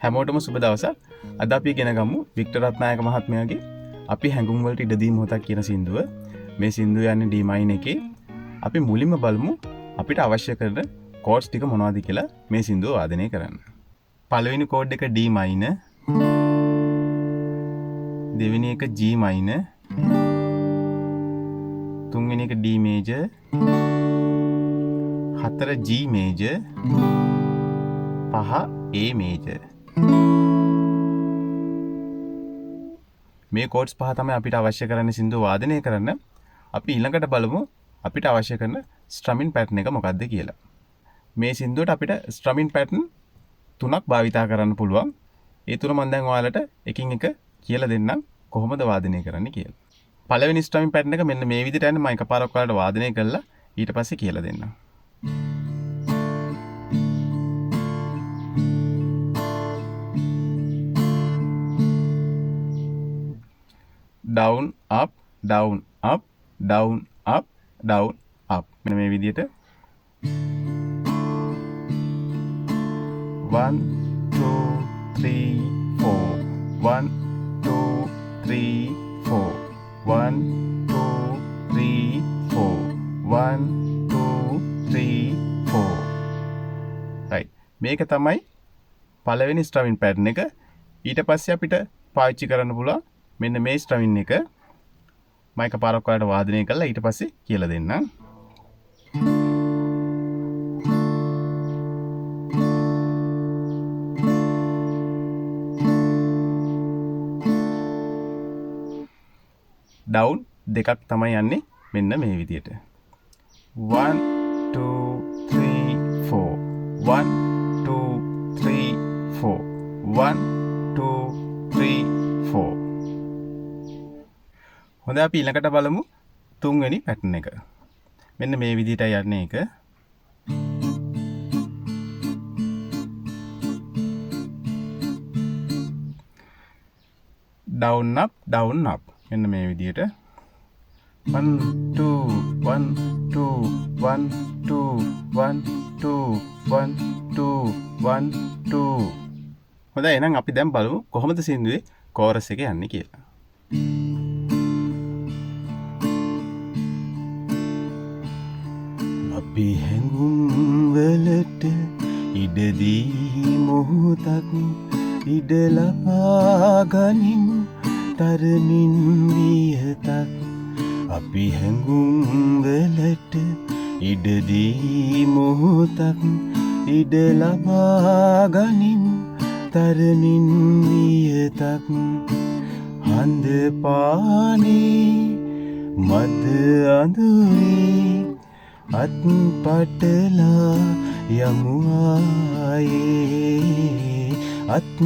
හැමෝටම සුබ දවසක්. අද අපි ඉගෙන ගමු වික්ටර් රත්නායක මහත්මයාගේ අපි හැඟුම් වලට ඉඩ දීම මොහොතක් කියන සින්දුව. මේ සින්දුව යන්නේ D මයින් එකේ. අපි මුලින්ම බලමු අපිට අවශ්‍ය කරන කෝඩ්ස් ටික මොනවද කියලා මේ සින්දුව වාදනය කරන්න. පළවෙනි කෝඩ් එක D මයින, දෙවෙනි එක G මයින, තුන්වෙනි එක D මේජර්, හතර G මේජර්, පහ A මේජර්. මේ කෝඩ්ස් පහ තමයි අපිට අවශ්‍ය කරන සින්දුව වාදනය කරන්න. අපි ඊළඟට බලමු අපිට අවශ්‍ය කරන ස්ට්‍රමින් පැටර්න් එක මොකක්ද කියලා. මේ සින්දුවට අපිට ස්ට්‍රමින් පැටර්න් තුනක් භාවිතා කරන්න පුළුවන්. ඒ තුන මම දැන් ඔයාලට එකින් එක කියලා දෙන්නම් කොහොමද වාදනය කරන්න කියලා. පළවෙනි ස්ට්‍රමින් පැටර්න් එක මෙන්න මේ විදිහට යන්නේ. මම එකපාරක් ඔයාලට වාදනය කරලා ඊට පස්සේ කියලා දෙන්නම්. down up down up down up down up මෙන්න මේ විදිහට 1 2 3 4 1 2 3 4 1 2 3 4 1 2 3 4 right මේක තමයි පළවෙනි ස්ට්‍රමින් පැටර්න් එක. ඊට පස්සේ අපිට පාවිච්චි කරන්න පුළුවන් මෙන්න මේ ස්ට්‍රමින් එක. මම එකපාරක් ඔයාලට වාදනය කරලා ඊට පස්සේ කියලා දෙන්නම්. ඩවුන් දෙකක් තමයි යන්නේ මෙන්න මේ විදිහට. 1 2 3 4 1 2 3 4 1 2 3 4. හොඳයි අපි ඊළඟට බලමු තුන්වෙනි පැටර්න් එක. මෙන්න මේ විදිහටයි යන්නේ ඒක. down up down up මෙන්න මේ විදිහට 1 2 1 2 1 2 1 2 1 2 1 2. හොඳයි එහෙනම් අපි දැන් බලමු කොහොමද සින්දුවේ කෝරස් එක යන්නේ කියලා. අපි හැඟුම් වලට ඉඩ දී මොහොතක් ඉඩ ලබා ගනිමු තරමින් වියතක්. අපි හැඟුම් වලට ඉඩ දී මොහොතක් ඉඩ ලබා ගනිමු තරමින් වියතක්. හඳ පානේ මද අඳුරේ අත් පටලා යමු ආයේ අත්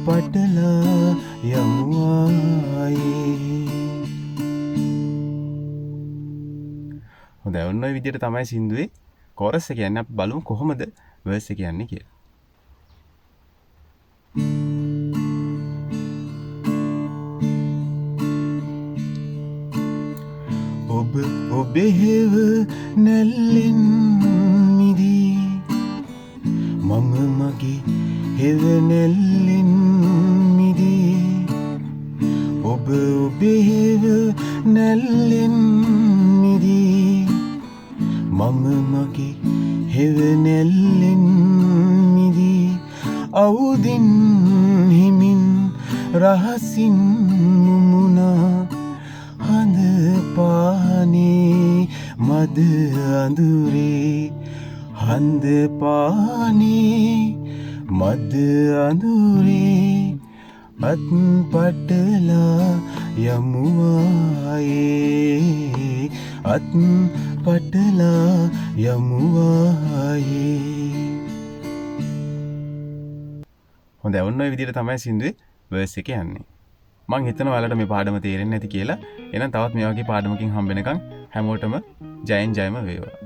පටලා යමු ආයේ. හොඳයි ඔන්න ඔය විදිහට තමයි සින්දුවේ කෝරස් එක යන්නේ. අපි බලමු කොහොමද වර්ස් එක යන්නේ කියලා. ඔබ ඔබෙව නැල්ලෙන් මිදී මම මගේ හෙව නැල්ලෙන් මිදී. ඔබ ඔබෙව නැල්ලෙන් මිදී මම මගේ හෙව නැල්ලෙන් මිදී. අවුදින් හිමින් රහසින් මුමුණා හඳ පානේ මද අඳුරේ හඳ පානේ මද අඳුරේ අත් පටලා යමු ආයේ අත් පටලා යමු ආයේ. හොඳයි ඔන්න ඔය විදිහට තමයි සින්දුවේ වර්ස් එක යන්නේ. මං හිතනවා ඔයාලට මේ පාඩම තේරෙන්නේ නැති කියලා. එහෙනම් තවත් මේ වගේ පාඩමකින් හම්බ වෙනකන් හැමෝටම ජයෙන් ජයම වේවා.